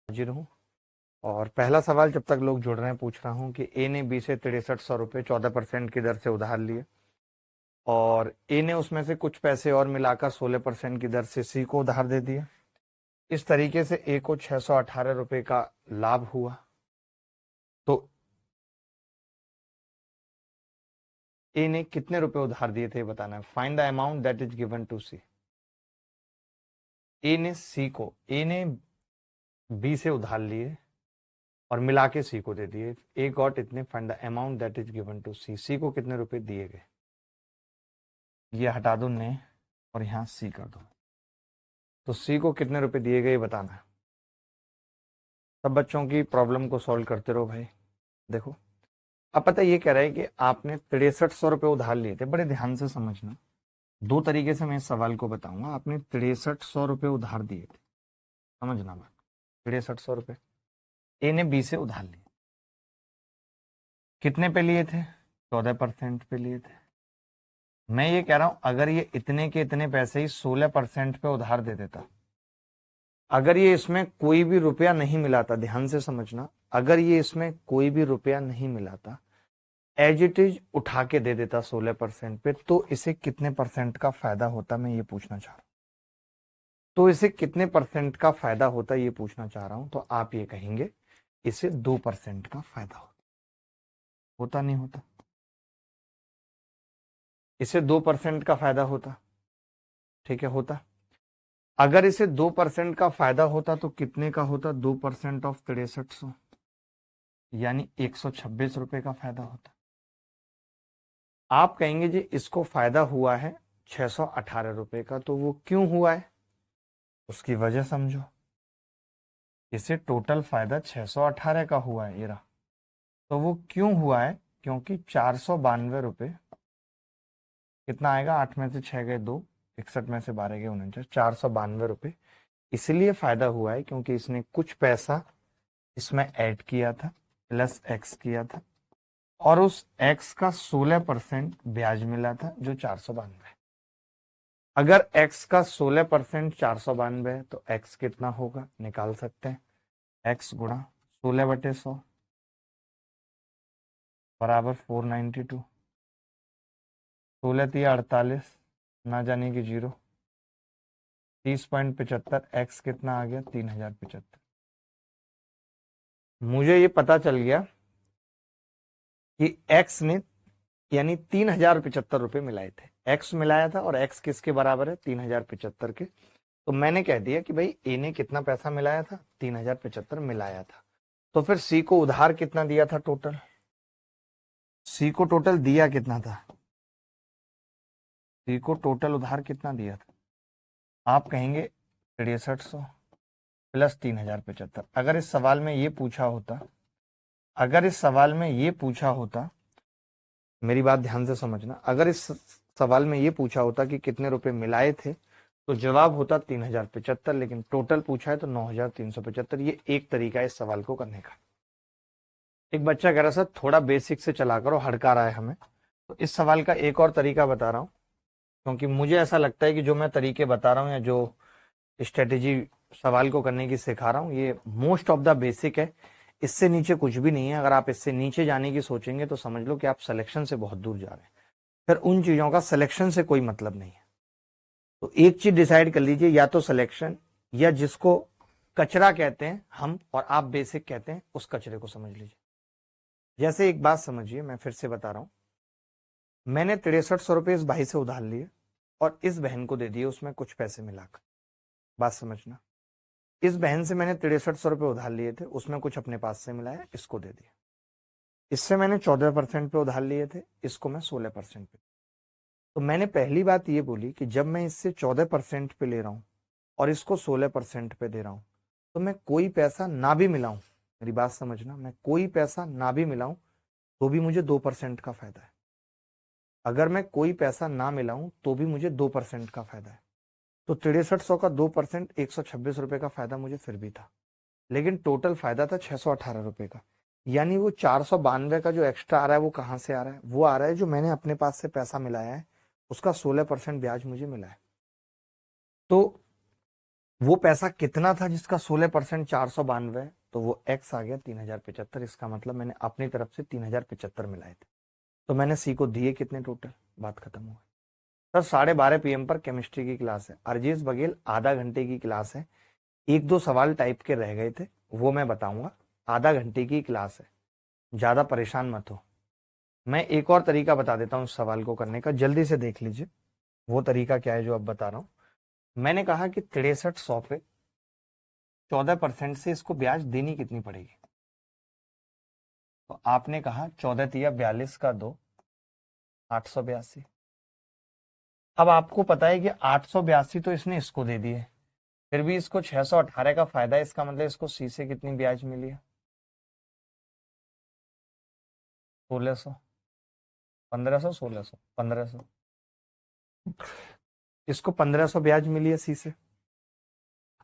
हाजिर हूँ। और पहला सवाल जब तक लोग जुड़ रहे हैं पूछ रहा हूँ कि ए ने बी से 6300 रुपये 14% की दर से उधार लिए और ए ने उसमें से कुछ पैसे और मिलाकर 16% की दर से सी को उधार दे दिया। इस तरीके से ए को 618 रुपये का लाभ हुआ। तो ए ने कितने रुपए उधार दिए थे बताना है। Find the amount that is given to C. A ने बी से उधार लिए और मिला के सी को दे दिए। ए गॉट इतने। Find the amount that is given to C. C को कितने रुपए दिए गए। ये हटा दो ने और यहां सी कर दो। तो सी को कितने रुपए दिए गए बताना है। सब बच्चों की प्रॉब्लम को सॉल्व करते रहो भाई। देखो अब पता ये कह रहा है कि आपने 6300 रुपये उधार लिए थे। बड़े ध्यान से समझना, दो तरीके से मैं इस सवाल को बताऊंगा। आपने 6300 रुपये उधार दिए थे, समझना बात। 6300 रुपये ए ने बी से उधार लिए। कितने पे लिए थे? 14% पे लिए थे। मैं ये कह रहा हूं अगर ये इतने के इतने पैसे ही 16% पे उधार दे देता, अगर ये इसमें कोई भी रुपया नहीं मिलाता, ध्यान से समझना, अगर ये इसमें कोई भी रुपया नहीं मिलाता, एज इट इज उठा के दे देता 16% पे, तो इसे कितने परसेंट का फायदा होता, मैं ये पूछना चाह रहा हूं। तो इसे कितने परसेंट का फायदा होता ये पूछना चाह रहा हूं। तो आप ये कहेंगे इसे 2% का फायदा होता। होता नहीं होता? इसे 2% का फायदा होता। ठीक है, होता। अगर इसे 2% का फायदा होता तो कितने का होता? 2% ऑफ 6300 यानी 126 रुपए का फायदा होता। आप कहेंगे जी इसको फायदा हुआ है 618 रुपए का, तो वो क्यों हुआ है उसकी वजह समझो। इसे टोटल फायदा 618 का हुआ है ये रहा। तो वो क्यों हुआ है? क्योंकि 492 रुपए, कितना आएगा? 8 में से 6 गए 2, 61 में से 12 गए 49, 492 रुपए इसलिए फायदा हुआ है क्योंकि इसने कुछ पैसा इसमें ऐड किया था, प्लस एक्स किया था, और उस एक्स का 16% ब्याज मिला था जो 492। अगर एक्स का 16% 492 है तो एक्स कितना होगा निकाल सकते हैं। एक्स गुणा 16/100 बराबर 492। 16 तिया 48, ना जाने की 0, 30.75। एक्स कितना आ गया? 3075। मुझे ये पता चल गया कि एक्स ने यानी 3075 रुपए मिलाए थे। एक्स मिलाया था और एक्स किसके बराबर है? 3075 के। तो मैंने कह दिया कि भाई ए ने कितना पैसा मिलाया था? 3075 मिलाया था। तो फिर सी को उधार कितना दिया था टोटल? सी को टोटल दिया कितना था? सी को टोटल उधार कितना दिया था? आप कहेंगे 6300 प्लस 3075। अगर इस सवाल में ये पूछा होता, अगर इस सवाल में ये पूछा होता, मेरी बात ध्यान से समझना, अगर इस सवाल में ये पूछा होता कि कितने रुपए मिलाए थे तो जवाब होता 3075, लेकिन टोटल पूछा है तो 9375। ये एक तरीका है इस सवाल को करने का। एक बच्चा कह रहा सर थोड़ा बेसिक से चला करो, हड़का रहा है हमें। तो इस सवाल का एक और तरीका बता रहा हूं, क्योंकि मुझे ऐसा लगता है कि जो मैं तरीके बता रहा हूं या जो स्ट्रेटेजी सवाल को करने की सिखा रहा हूं ये मोस्ट ऑफ द बेसिक है। इससे नीचे कुछ भी नहीं है। अगर आप इससे नीचे जाने की सोचेंगे तो समझ लो कि आप सिलेक्शन से बहुत दूर जा रहे हैं। फिर उन चीजों का सिलेक्शन से कोई मतलब नहीं है। तो एक चीज डिसाइड कर लीजिए, या तो सिलेक्शन, या जिसको कचरा कहते हैं हम और आप बेसिक कहते हैं, उस कचरे को समझ लीजिए। जैसे एक बात समझिए, मैं फिर से बता रहा हूं। मैंने 6300 रुपये इस भाई से उधार लिए और इस बहन को दे दिए उसमें कुछ पैसे मिलाकर। बात समझना, इस बहन से मैंने 6300 रुपये उधार लिए थे, उसमें कुछ अपने पास से मिलाया, इसको दे दिया। इससे मैंने 14% पे उधार लिए थे, इसको मैं 16% पे। तो मैंने पहली बात ये बोली कि जब मैं इससे 14% पे ले रहा हूं और इसको 16% पे दे रहा हूं, तो मैं कोई पैसा ना भी मिलाऊं, मेरी बात समझना, मैं कोई पैसा ना भी मिलाऊं तो भी मुझे 2% का फायदा है। अगर मैं कोई पैसा ना मिलाऊं तो भी मुझे 2% का फायदा है। तो 6300 का 2% 126 रुपए का फायदा मुझे फिर भी था, लेकिन टोटल फायदा था 618 रुपए का। यानी वो 492 का जो एक्स्ट्रा आ रहा है वो कहां से आ रहा है? वो आ रहा है जो मैंने अपने पास से पैसा मिलाया है, उसका 16% ब्याज मुझे मिला है। तो वो पैसा कितना था जिसका 16% 492 है, तो वो x आ गया 3075। इसका मतलब मैंने अपनी तरफ से 3075 मिलाए थे, तो मैंने सी को दिए कितने टोटल, बात खत्म हो गई। सर 12:30 PM पर केमिस्ट्री की क्लास है, अर्जेश बघेल आधा घंटे की क्लास है, एक दो सवाल टाइप के रह गए थे वो मैं बताऊंगा, आधा घंटे की क्लास है, ज्यादा परेशान मत हो। मैं एक और तरीका बता देता हूँ इस सवाल को करने का, जल्दी से देख लीजिए वो तरीका क्या है जो अब बता रहा हूँ। मैंने कहा कि 6300 पे 14% से इसको ब्याज देनी कितनी पड़ेगी, तो आपने कहा 14×42 का 2, 882। अब आपको पता है कि 882 तो इसने इसको दे दिए, फिर भी इसको 618 का फायदा है, इसका मतलब इसको सी से कितनी ब्याज मिली है, 1600, 1500, 1600, 1500, इसको 1500 ब्याज मिली है सी से।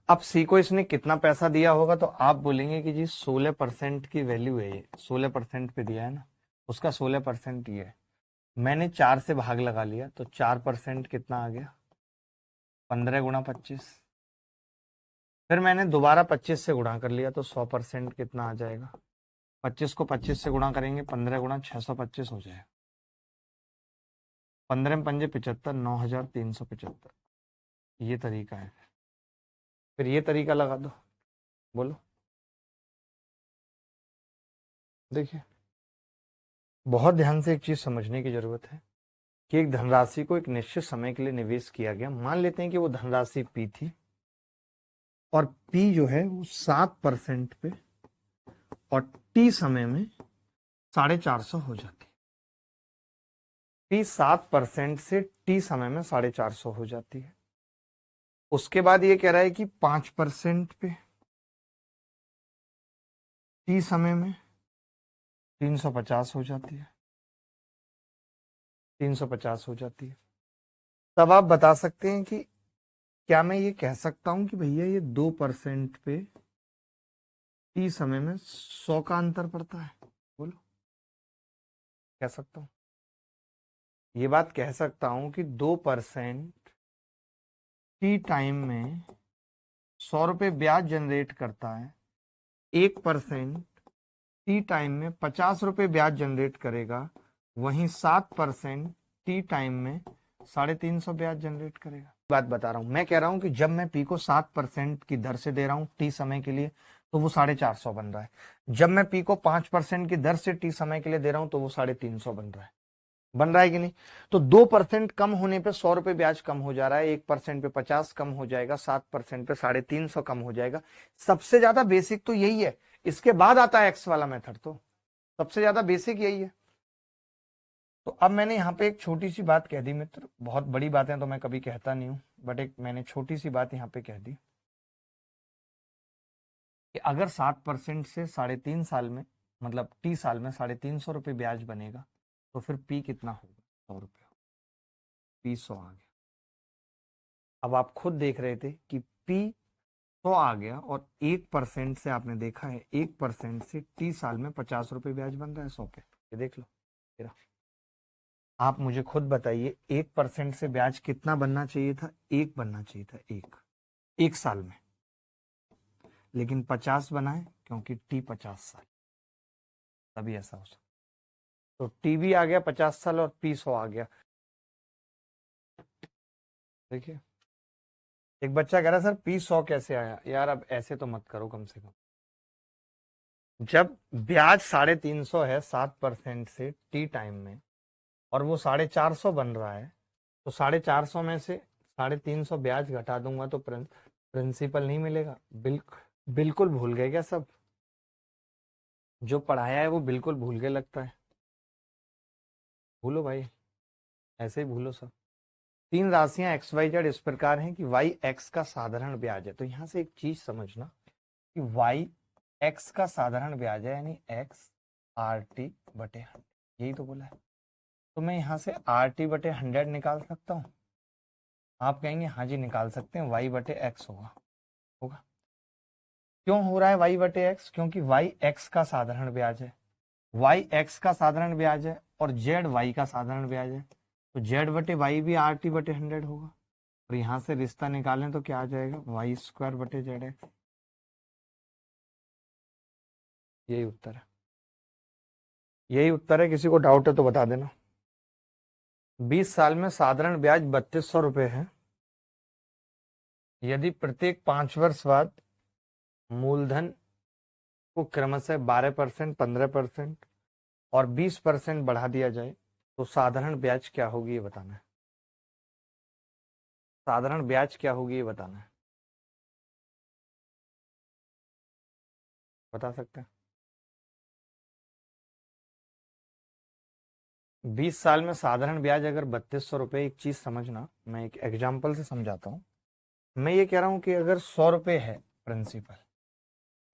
अब सी को इसने कितना पैसा दिया होगा, तो आप बोलेंगे कि जी 16% की वैल्यू है, ये 16% पे दिया है ना, उसका 16% ये है। मैंने 4 से भाग लगा लिया, तो 4% कितना आ गया, 15×25। फिर मैंने दोबारा 25 से गुणा कर लिया, तो 100% कितना आ जाएगा, 25 को 25 से गुणा करेंगे, 15×625 हो जाएगा, 15 में 5 75, 9375। ये तरीका है, फिर ये तरीका लगा दो, बोलो। देखिए बहुत ध्यान से एक चीज समझने की जरूरत है कि एक धनराशि को एक निश्चित समय के लिए निवेश किया गया, मान लेते हैं कि वो धनराशि पी थी, और पी जो है वो 7% पे और टी समय में 450 हो जाती है। पी 7% से टी समय में 450 हो जाती है। उसके बाद ये कह रहा है कि 5% पे टी समय में 350 हो जाती है, 350 हो जाती है। तब आप बता सकते हैं कि क्या मैं ये कह सकता हूं कि भैया ये 2% पे टी समय में 100 का अंतर पड़ता है, बोलो। कह सकता हूं, ये बात कह सकता हूं कि 2% टी टाइम में 100 रुपये ब्याज जनरेट करता है, 1% टी टाइम में 50 रुपये ब्याज जनरेट करेगा, वहीं 7% टी टाइम में 350 ब्याज जनरेट करेगा। बात बता रहा हूं, मैं कह रहा हूं कि जब मैं पी को 7% की दर से दे रहा हूं टी समय के लिए, तो वो 450 बन रहा है। जब मैं पी को 5% की दर से टी समय के लिए दे रहा हूं, तो वो 350 बन रहा है कि नहीं। तो 2% कम होने पे 100 रुपये ब्याज कम हो जा रहा है, 1% पे 50 कम हो जाएगा, 7% पे 350 कम हो जाएगा। सबसे ज्यादा बेसिक तो यही है, इसके बाद आता है एक्स वाला मेथड, तो सबसे ज्यादा बेसिक यही है। तो अब मैंने यहाँ पे एक छोटी सी बात कह दी मित्र, बहुत बड़ी बातें तो मैं कभी कहता नहीं हूं, बट एक मैंने छोटी सी बात यहाँ पे कह दी कि अगर 7% से 3.5 साल में, मतलब टी साल में 350 रुपये ब्याज बनेगा, तो फिर पी कितना होगा, 100 रुपये, पी 100 आ गया। अब आप खुद देख रहे थे कि पी 100 आ गया, और 1% से आपने देखा है 1% से टी साल में 50 रुपये ब्याज बन रहा है 100 पे, ये देख लो। आप मुझे खुद बताइए 1% से ब्याज कितना बनना चाहिए था, 1 बनना चाहिए था, 1 साल में, लेकिन 50 बनाए क्योंकि टी 50 साल, तभी ऐसा हो सकता। तो टी भी आ गया 50 साल और पी 100 आ गया। देखिए एक बच्चा कह रहा सर पी 100 कैसे आया, यार अब ऐसे तो मत करो, कम से कम जब ब्याज 350 है 7% से टी टाइम में, और वो 450 बन रहा है, तो 450 में से 350 ब्याज घटा दूंगा तो प्रिंसिपल नहीं मिलेगा। बिल्कुल भूल गए क्या सब, जो पढ़ाया है वो बिल्कुल भूल गए लगता है। भूलो भाई, ऐसे ही भूलो सब। 3 राशियां एक्स वाई जेड इस प्रकार हैं कि वाई एक्स का साधारण ब्याज है, तो यहां से एक चीज समझना कि वाई एक्स का साधारण ब्याज है, यानी एक्स आर टी बटे 100, यही तो बोला है। तो मैं यहां से आर टी बटे 100 निकाल सकता हूं। आप कहेंगे हाँ जी निकाल सकते हैं, वाई बटे एक्स होगा। क्यों हो रहा है वाई बटे एक्स, क्योंकि वाई एक्स का साधारण ब्याज है, वाई एक्स का साधारण ब्याज है, और जेड वाई का साधारण ब्याज है, तो जेड बटे वाई भी आर टी बटे 100 होगा। और यहाँ से रिश्ता निकालें तो क्या आ जाएगा, वाई स्क्वायर बटे जेड एक्स। यही उत्तर है, यही उत्तर है। किसी को डाउट है तो बता देना। 20 साल में साधारण ब्याज 3200 रुपये है यदि प्रत्येक 5 वर्ष बाद मूलधन को क्रमशः 12%, 15% और 20% बढ़ा दिया जाए तो साधारण ब्याज क्या होगी ये बताना है। साधारण ब्याज क्या होगी ये बताना है। बता सकते हैं? 20 साल में साधारण ब्याज अगर 3200 रुपये, एक चीज समझना, मैं एक एग्जाम्पल से समझाता हूँ। मैं ये कह रहा हूँ कि अगर 100 रुपये है प्रिंसिपल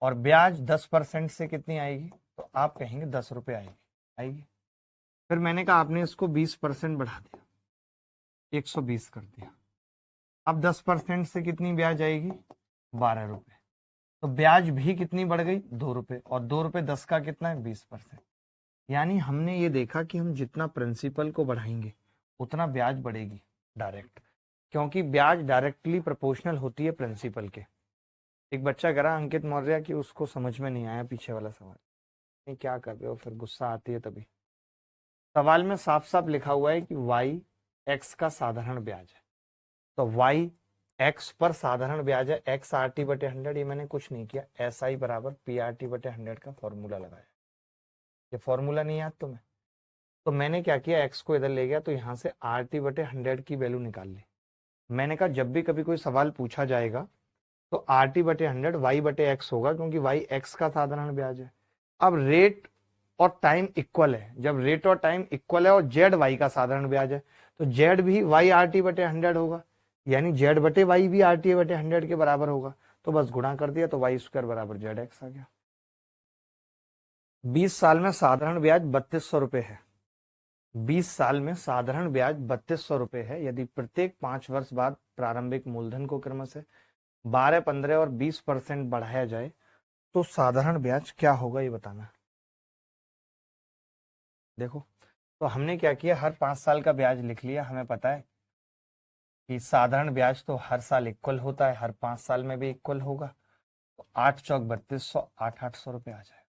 और ब्याज 10% से कितनी आएगी, तो आप कहेंगे 10 रुपये आएगी। फिर मैंने कहा आपने इसको 20% बढ़ा दिया, 120 कर दिया। अब 10% से कितनी ब्याज आएगी, 12 रुपये। तो ब्याज भी कितनी बढ़ गई, 2 रुपये, और 2 रुपये 10 का कितना है, 20%। यानी हमने ये देखा कि हम जितना प्रिंसिपल को बढ़ाएंगे उतना ब्याज बढ़ेगी डायरेक्ट, क्योंकि ब्याज डायरेक्टली प्रोपोर्शनल होती है प्रिंसिपल के। एक बच्चा कह रहा अंकित मौर्य कि उसको समझ में नहीं आया पीछे वाला सवाल। नहीं, क्या कर रहे हो, फिर गुस्सा आती है तभी। सवाल में साफ साफ लिखा हुआ है कि वाई एक्स का साधारण ब्याज है, तो वाई एक्स पर साधारण ब्याज है एक्स आर टी बटे 100। ये मैंने कुछ नहीं किया, एस आई बराबर पी आर टी बटे 100 का फॉर्मूला लगाया। ये फॉर्मूला नहीं याद तुम्हें? तो मैंने क्या किया, एक्स को इधर ले गया तो यहाँ से आर टी बटे 100 की वैल्यू निकाल ली। मैंने कहा जब भी कभी कोई सवाल पूछा जाएगा तो आर टी बटे 100 वाई बटे एक्स होगा, क्योंकि वाई एक्स का साधारण ब्याज है। अब रेट और टाइम इक्वल है, जब रेट और टाइम इक्वल है और जेड वाई का साधारण ब्याज है तो जेड भी वाई आर टी बटे 100 होगा, यानी जेड बटे वाई भी आर टी बटे 100 के बराबर होगा। तो बस गुणा कर दिया तो वाई स्क्वायर बराबर जेड एक्स आ गया। 20 साल में साधारण ब्याज 3200 रुपये है। 20 साल में साधारण ब्याज 3200 रुपये है यदि प्रत्येक 5 वर्ष बाद प्रारंभिक मूलधन को क्रमशः 12, 15 और 20% बढ़ाया जाए तो साधारण ब्याज क्या होगा ये बताना है। देखो, तो हमने क्या किया, हर 5 साल का ब्याज लिख लिया। हमें पता है कि साधारण ब्याज तो हर साल इक्वल होता है, हर 5 साल में भी इक्वल होगा। तो 8 चौक 3200, 800 रुपये आ जाए।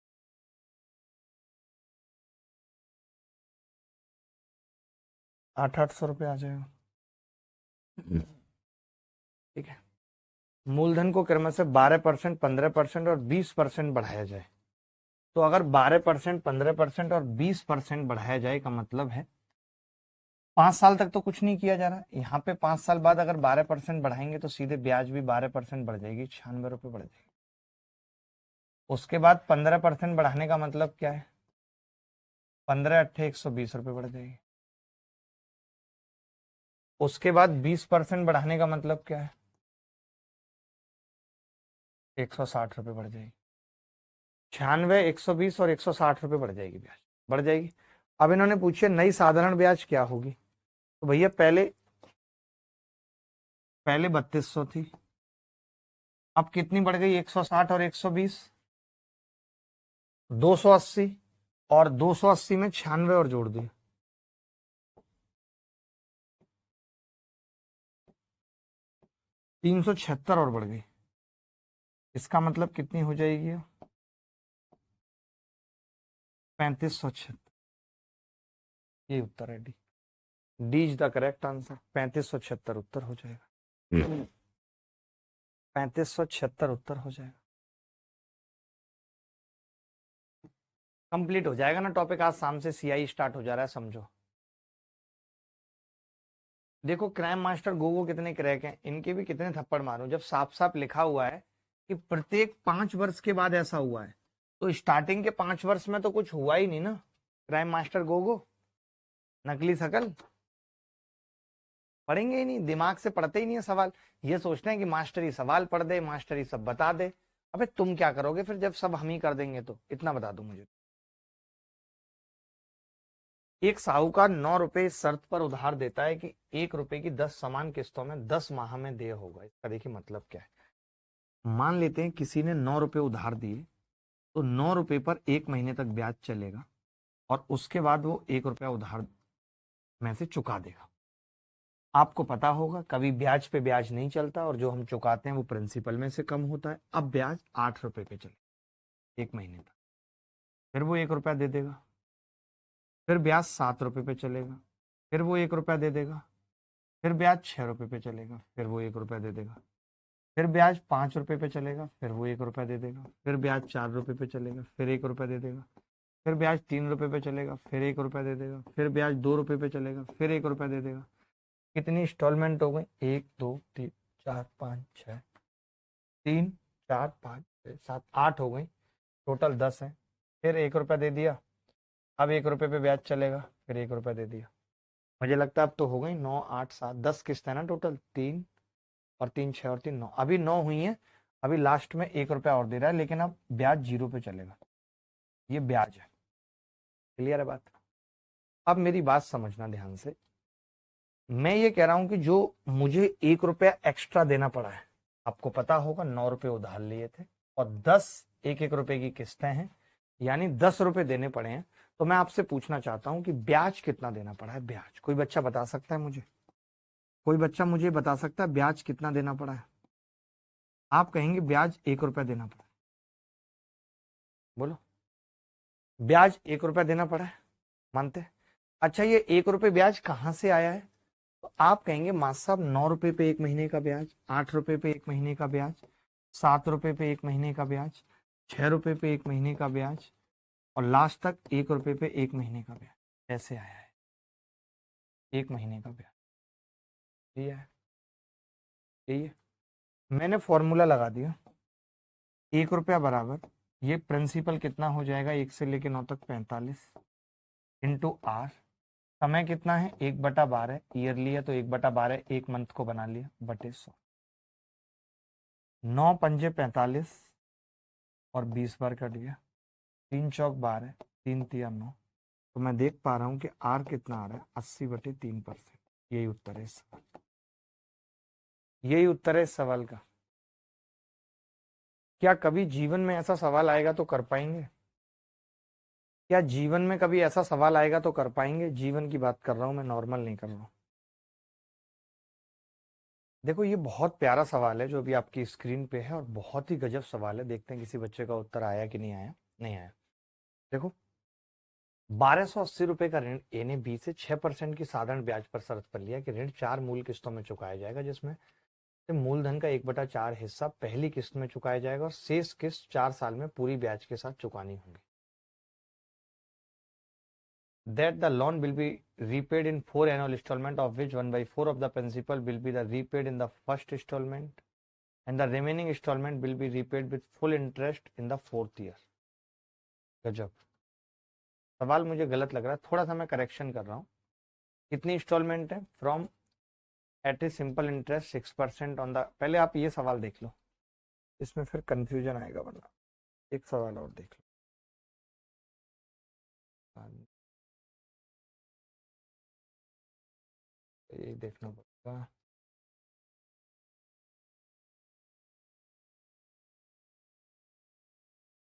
800 रुपये आ जाएगा। ठीक है, मूलधन को क्रमशः 12%, 15% और 20% बढ़ाया जाए। तो अगर 12%, 15% और 20% बढ़ाया जाए का मतलब है 5 साल तक तो कुछ नहीं किया जा रहा। यहाँ पे 5 साल बाद अगर 12% बढ़ाएंगे तो सीधे ब्याज भी 12% बढ़ जाएगी, 96 रुपये बढ़ जाएगी। उसके बाद 15% बढ़ाने का मतलब क्या है, 15 अट्ठे 120 रुपये बढ़ जाएगी। उसके बाद 20% बढ़ाने का मतलब क्या है, 160 रुपये बढ़ जाएगी। 96, 120 और 160 रुपये बढ़ जाएगी, ब्याज बढ़ जाएगी। अब इन्होंने पूछे नई साधारण ब्याज क्या होगी, तो भैया पहले 3200 थी, अब कितनी बढ़ गई, 160 और 120, 280, और 280 में 96 और जोड़ दिए, 376 और बढ़ गई। इसका मतलब कितनी हो जाएगी, 3576। ये उत्तर है, D. D is the correct answer. 3576 उत्तर हो जाएगा। 3576 उत्तर हो जाएगा। कंप्लीट हो जाएगा ना टॉपिक। आज शाम से सीआई स्टार्ट हो जा रहा है, समझो। देखो क्राइम मास्टर गोगो कितने क्रैक हैं, इनके भी कितने थप्पड़ मारो जब साफ साफ लिखा हुआ है कि प्रत्येक 5 वर्ष के बाद ऐसा हुआ है। तो स्टार्टिंग के 5 वर्ष में तो कुछ हुआ ही नहीं ना। क्राइम मास्टर गोगो नकली शकल पढ़ेंगे ही नहीं, दिमाग से पढ़ते ही नहीं है सवाल। ये सोचते हैं कि मास्टर ही सवाल पढ़ दे, मास्टर ही सब बता दे। अबे तुम क्या करोगे फिर जब सब हम ही कर देंगे, तो इतना बता दो मुझे। एक साहूकार 9 रुपए इस शर्त पर उधार देता है कि 1 रुपए की 10 समान किस्तों में 10 माह में देय होगा। इसका देखिए मतलब क्या है। मान लेते हैं किसी ने 9 रुपए उधार दिए, तो 9 रुपए पर 1 महीने तक ब्याज चलेगा और उसके बाद वो 1 रुपया उधार में से चुका देगा। आपको पता होगा कभी ब्याज पे ब्याज नहीं चलता और जो हम चुकाते हैं वो प्रिंसिपल में से कम होता है। अब ब्याज 8 रुपए पे चले 1 महीने तक, फिर वो 1 रुपया दे देगा। फिर ब्याज 7 रुपए पे चलेगा, फिर वो 1 रुपया दे देगा। फिर ब्याज 6 रुपए पे चलेगा, फिर वो 1 रुपया दे देगा। फिर ब्याज 5 रुपए पे चलेगा, फिर वो 1 रुपया दे देगा। फिर ब्याज 4 रुपए पे चलेगा, फिर 1 रुपया दे देगा। फिर ब्याज 3 रुपए पे चलेगा, फिर 1 रुपया दे देगा। फिर ब्याज 2 रुपए पे चलेगा, फिर 1 रुपया दे देगा। कितनी इंस्टॉलमेंट हो गई? 1 2 3 4 5 6, 3 4 5 6 7 8 हो गई, टोटल 10 है। फिर 1 रुपया दे दिया, अब 1 रुपये पे ब्याज चलेगा, फिर 1 रुपया दे दिया। मुझे लगता है अब तो हो गई 9 8 7 10 किस्त है ना टोटल, 3 और 3 6 और 3 9, अभी 9 हुई है। अभी लास्ट में 1 रुपया और दे रहा है, लेकिन अब ब्याज 0 पे चलेगा। ये ब्याज है। क्लियर है बात? अब मेरी बात समझना ध्यान से। मैं ये कह रहा हूं कि जो मुझे 1 रुपया एक्स्ट्रा देना पड़ा है, आपको पता होगा 9 रुपए उधार लिए थे और 10 1 रुपए की किस्तें हैं, यानी 10 रुपए देने पड़े हैं। तो मैं आपसे पूछना चाहता हूं कि ब्याज कितना देना पड़ा है? ब्याज कोई बच्चा बता सकता है मुझे? कोई बच्चा मुझे बता सकता है ब्याज कितना देना पड़ा है? आप कहेंगे ब्याज 1 रुपया देना पड़ा है। बोलो, ब्याज 1 रुपया देना पड़ा है, मानते हैं? अच्छा, ये 1 रुपये ब्याज कहां से आया है? तो आप कहेंगे मास्टर साहब 9 रुपए पे 1 महीने का ब्याज, 8 रुपए पे 1 महीने का ब्याज, 7 रुपए पे 1 महीने का ब्याज, 6 रुपए पे 1 महीने का ब्याज और लास्ट तक 1 रुपए पे 1 महीने का ब्याज। ऐसे आया है 1 महीने का ब्याज। यही है, यही है। मैंने फॉर्मूला लगा दिया। 1 रुपया बराबर, ये प्रिंसिपल कितना हो जाएगा 1 से लेके 9 तक 45 इंटू आर। समय कितना है 1/12, ईयरली है तो 1/12 1 मंथ को बना लिया, बटे 100। 9 पंजे 45 और 20 बार कट गया, 3 चौक 12, 3 तिया 9। तो मैं देख पा रहा हूं कि आर कितना आ रहा है 80/3%। यही उत्तर है इस सवाल का। यही उत्तर है इस सवाल का। क्या कभी जीवन में ऐसा सवाल आएगा तो कर पाएंगे? क्या जीवन में कभी ऐसा सवाल आएगा तो कर पाएंगे? जीवन की बात कर रहा हूं मैं, नॉर्मल नहीं कर रहा हूं। देखो, ये बहुत प्यारा सवाल है जो अभी आपकी स्क्रीन पे है और बहुत ही गजब सवाल है। देखते हैं किसी बच्चे का उत्तर आया कि नहीं आया। नहीं आया। देखो, 1280 रुपए का ऋण ए ने बी से 6% की साधारण ब्याज पर शर्त पर लिया कि ऋण 4 मूल किस्तों में चुकाया जाएगा, जिसमें से मूलधन का 1/4 हिस्सा पहली किस्त में चुकाया जाएगा और शेष किस्त 4 साल में पूरी ब्याज के साथ चुकानी होगी। That the loan will be repaid in 4 annual installment, of which 1/4 of the principal will be repaid in the first installment and the remaining installment will be repaid with full interest in the 4th year। गजब सवाल, मुझे गलत लग रहा है, थोड़ा सा मैं करेक्शन कर रहा हूँ। कितनी इंस्टॉलमेंट है? From at a simple interest 6% on the, पहले आप ये सवाल देख लो, इसमें फिर कंफ्यूजन आएगा, वरना एक सवाल और देख लो। ये देखना पड़ेगा।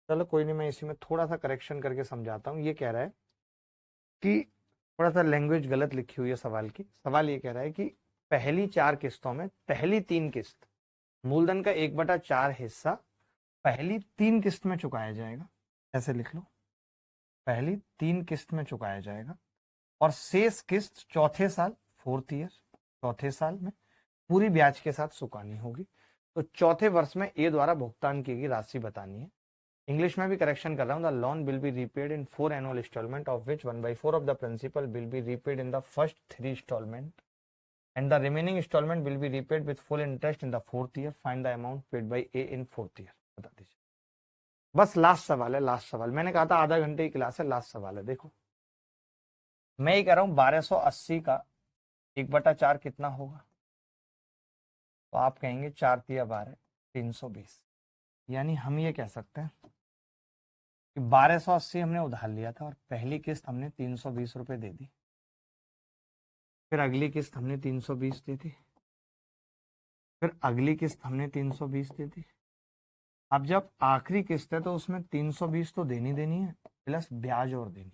चलो कोई नहीं, मैं इसी में थोड़ा सा करेक्शन करके समझाता हूँ। ये कह रहा है कि थोड़ा सा लैंग्वेज गलत लिखी हुई है सवाल की। सवाल ये कह रहा है कि पहली 4 किस्तों में पहली 3 किस्त मूलधन का 1/4 हिस्सा पहली 3 किस्त में चुकाया जाएगा। ऐसे लिख लो, पहली 3 किस्त में चुकाया जाएगा और शेष किस्त चौथे साल, 4th ईयर, चौथे साल में पूरी ब्याज के साथ चुकानी होगी। तो चौथे वर्ष में ए द्वारा भुगतान की गई राशि बतानी है। इंग्लिश में भी करेक्शन कर रहा हूँ। The loan will be repaid in 4 annual instalment, of which 1/4 of the principal will be repaid in the first 3 instalment and the remaining instalment will be repaid with full interest in the 4th year. Find the amount paid by a in 4th year. बता दीजिए। बस last सवाल है, last सवाल। मैंने कहा था आधा घंटे की क्लास है, लास्ट सवाल है। देखो, मैं ये कह रहा हूँ 1280 का 1/4 कितना होगा? तो आप कहेंगे 4 तिया 12, 320। यानी हम ये कह सकते हैं कि 1280 हमने उधार लिया था और पहली किस्त हमने 320 रुपए दे दी, फिर अगली किस्त हमने 320 दे दी, फिर अगली किस्त हमने 320 दे दी। अब जब आखिरी किस्त है तो उसमें 320 तो देनी देनी है, प्लस ब्याज और देनी।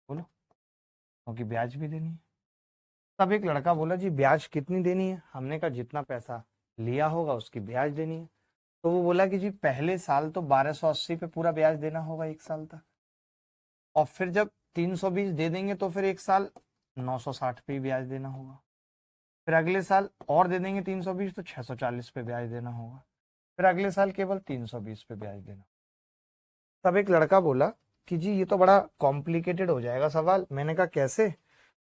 बोलो, क्योंकि ब्याज भी देनी है। तब एक लड़का बोला जी ब्याज कितनी देनी है? हमने कहा जितना पैसा लिया होगा उसकी ब्याज देनी है। तो वो बोला कि जी पहले साल तो 1280 पे पूरा ब्याज देना होगा 1 साल तक, और फिर जब 320 दे देंगे तो फिर 1 साल 960 पे ही ब्याज देना होगा, फिर अगले साल और दे देंगे 320 तो 640 पे ब्याज देना होगा, फिर अगले साल केवल 320 पे ब्याज देना। तब एक लड़का बोला कि जी ये तो बड़ा कॉम्प्लिकेटेड हो जाएगा सवाल। मैंने कहा कैसे?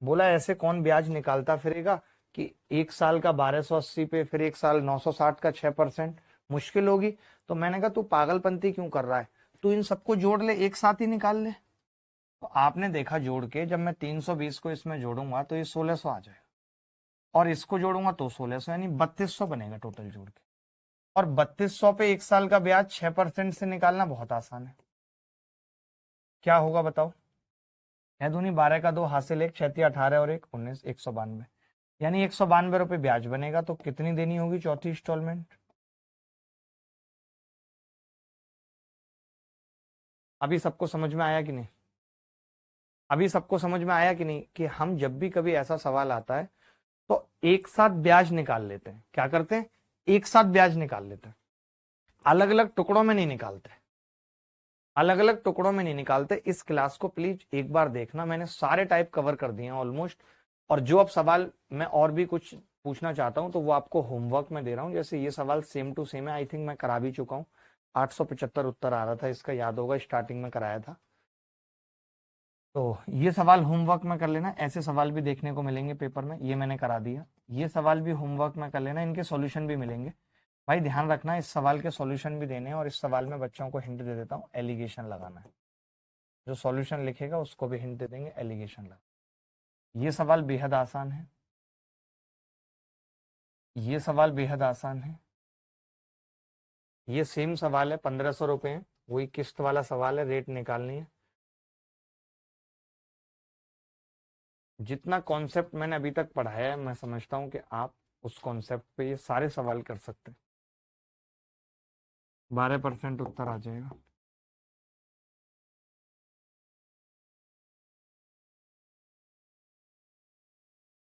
बोला ऐसे कौन ब्याज निकालता फिरेगा कि 1 साल का 1280 पे फिर 1 साल 960 का 6%, मुश्किल होगी। तो मैंने कहा तू पागलपंती क्यों कर रहा है, तू इन सबको जोड़ ले, एक साथ ही निकाल ले। तो आपने देखा जोड़ के, जब मैं 320 को इसमें जोड़ूंगा तो ये 1600 आ जाएगा, और इसको जोड़ूंगा तो 1600, यानी 3200 बनेगा टोटल जोड़ के। और 3200 पे 1 साल का ब्याज 6% से निकालना बहुत आसान है। क्या होगा बताओ? है दूनी 12 का 2 हासिल 1, 6 18 और 1 19, 192, यानी 192 रुपये ब्याज बनेगा। तो कितनी देनी होगी चौथी इंस्टॉलमेंट? अभी सबको समझ में आया कि नहीं? अभी सबको समझ में आया कि नहीं कि हम जब भी कभी ऐसा सवाल आता है तो एक साथ ब्याज निकाल लेते हैं। क्या करते हैं? एक साथ ब्याज निकाल लेते हैं, अलग अलग टुकड़ों में नहीं निकालते, अलग अलग टुकड़ों में नहीं निकालते। इस क्लास को प्लीज एक बार देखना, मैंने सारे टाइप कवर कर दिए हैं ऑलमोस्ट। और जो अब सवाल मैं और भी कुछ पूछना चाहता हूं तो वो आपको होमवर्क में दे रहा हूं। जैसे ये सवाल सेम टू सेम है, आई थिंक मैं करा भी चुका हूँ। 875 उत्तर आ रहा था इसका, याद होगा स्टार्टिंग में कराया था। तो ये सवाल होमवर्क में कर लेना, ऐसे सवाल भी देखने को मिलेंगे पेपर में, ये मैंने करा दिया। ये सवाल भी होमवर्क में कर लेना, इनके सॉल्यूशन भी मिलेंगे। भाई ध्यान रखना, इस सवाल के सॉल्यूशन भी देने हैं, और इस सवाल में बच्चों को हिंट दे देता हूँ, एलिगेशन लगाना है। जो सॉल्यूशन लिखेगा उसको भी हिंट दे देंगे, एलिगेशन लगा। ये सवाल बेहद आसान है, ये सवाल बेहद आसान है। ये सेम सवाल है, 1500 रुपये है, वही किस्त वाला सवाल है, रेट निकालनी है। जितना कॉन्सेप्ट मैंने अभी तक पढ़ाया है, मैं समझता हूँ कि आप उस कॉन्सेप्ट पे ये सारे सवाल कर सकते हैं। 12% उत्तर आ जाएगा।